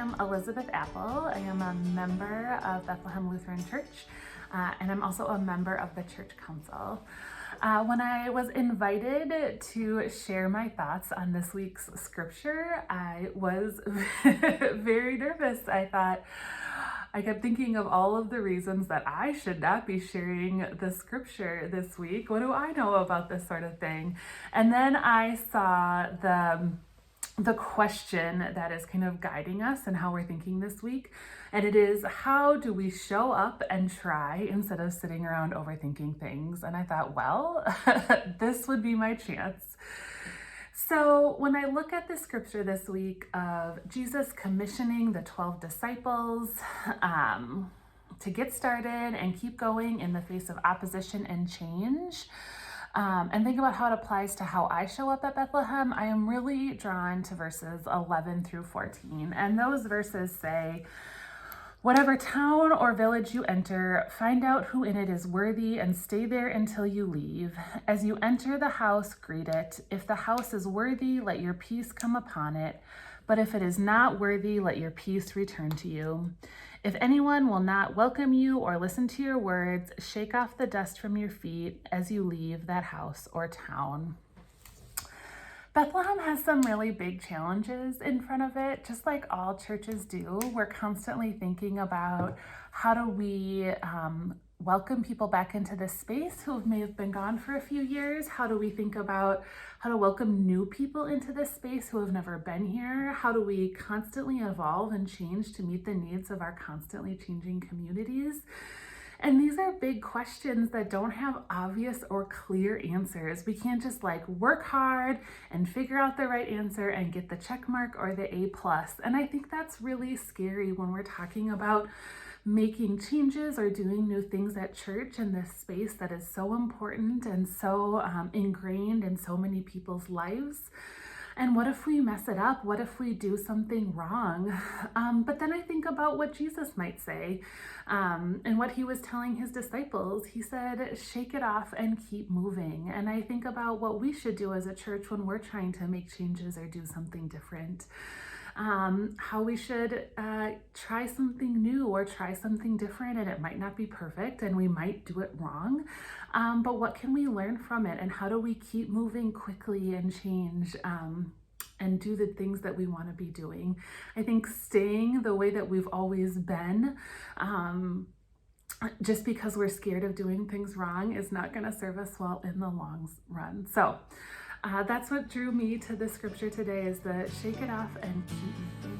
am Elizabeth Appel. I am a member of Bethlehem Lutheran Church, and I'm also a member of the Church Council. When I was invited to share my thoughts on this week's scripture, I was very nervous. I kept thinking of all of the reasons that I should not be sharing the scripture this week. What do I know about this sort of thing? And then I saw the question that is kind of guiding us and how we're thinking this week. And it is, how do we show up and try instead of sitting around overthinking things? And I thought, well, this would be my chance. So when I look at the scripture this week of Jesus commissioning the 12 disciples to get started and keep going in the face of opposition and change, and think about how it applies to how I show up at Bethlehem, I am really drawn to verses 11 through 14. And those verses say, "Whatever town or village you enter, find out who in it is worthy and stay there until you leave. As you enter the house, greet it. If the house is worthy, let your peace come upon it. But if it is not worthy, let your peace return to you. If anyone will not welcome you or listen to your words, shake off the dust from your feet as you leave that house or town." Bethlehem has some really big challenges in front of it, just like all churches do. We're constantly thinking about how do we welcome people back into this space who may have been gone for a few years? How do we think about how to welcome new people into this space who have never been here? How do we constantly evolve and change to meet the needs of our constantly changing communities? And these are big questions that don't have obvious or clear answers. We can't just work hard and figure out the right answer and get the check mark or the A+. And I think that's really scary when we're talking about making changes or doing new things at church in this space that is so important and so ingrained in so many people's lives. And what if we mess it up? What if we do something wrong? But then I think about what Jesus might say and what he was telling his disciples. He said, shake it off and keep moving. And I think about what we should do as a church when we're trying to make changes or do something different. How we should try something new or try something different, and it might not be perfect and we might do it wrong, but what can we learn from it, and how do we keep moving quickly and change and do the things that we want to be doing? I think staying the way that we've always been, just because we're scared of doing things wrong, is not going to serve us well in the long run. So that's what drew me to the scripture today, is the shake it off and keep moving.